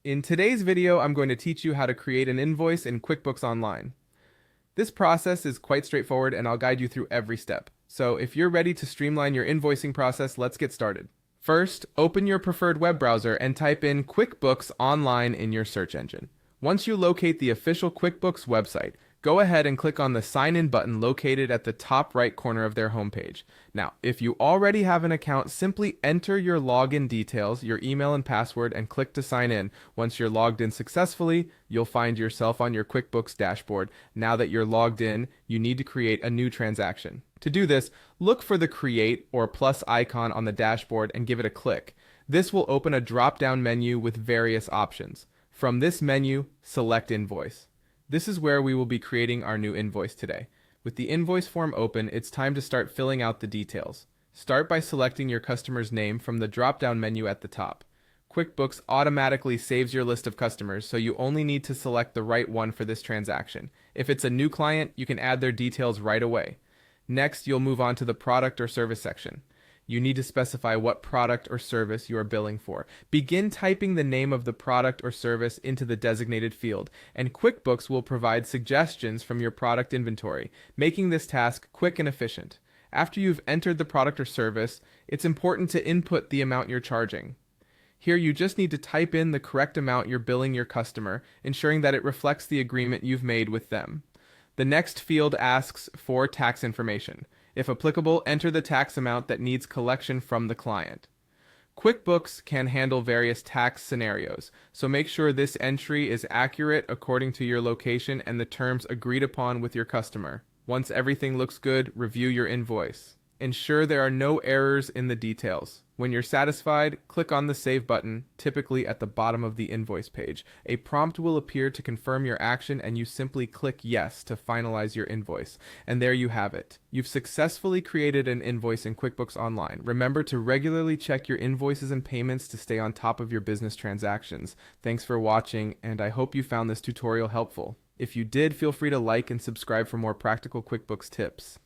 In today's video, I'm going to teach you how to create an invoice in QuickBooks Online. This process is quite straightforward and I'll guide you through every step. So if you're ready to streamline your invoicing process, let's get started. First, open your preferred web browser and type in QuickBooks Online in your search engine. Once you locate the official QuickBooks website, go ahead and click on the Sign In button located at the top right corner of their homepage. Now, if you already have an account, simply enter your login details, your email and password, and click to sign in. Once you're logged in successfully, you'll find yourself on your QuickBooks dashboard. Now that you're logged in, you need to create a new transaction. To do this, look for the Create or plus icon on the dashboard and give it a click. This will open a drop-down menu with various options. From this menu, select Invoice. This is where we will be creating our new invoice today. With the invoice form open, it's time to start filling out the details. Start by selecting your customer's name from the drop-down menu at the top. QuickBooks automatically saves your list of customers, so you only need to select the right one for this transaction. If it's a new client, you can add their details right away. Next, you'll move on to the product or service section. You need to specify what product or service you are billing for. Begin typing the name of the product or service into the designated field, and QuickBooks will provide suggestions from your product inventory, making this task quick and efficient. After you've entered the product or service, it's important to input the amount you're charging. Here you just need to type in the correct amount you're billing your customer, ensuring that it reflects the agreement you've made with them. The next field asks for tax information. If applicable, enter the tax amount that needs collection from the client. QuickBooks can handle various tax scenarios, so make sure this entry is accurate according to your location and the terms agreed upon with your customer. Once everything looks good, review your invoice. Ensure there are no errors in the details. When you're satisfied, click on the Save button, typically at the bottom of the invoice page. A prompt will appear to confirm your action and you simply click Yes to finalize your invoice. And there you have it. You've successfully created an invoice in QuickBooks Online. Remember to regularly check your invoices and payments to stay on top of your business transactions. Thanks for watching, and I hope you found this tutorial helpful. If you did, feel free to like and subscribe for more practical QuickBooks tips.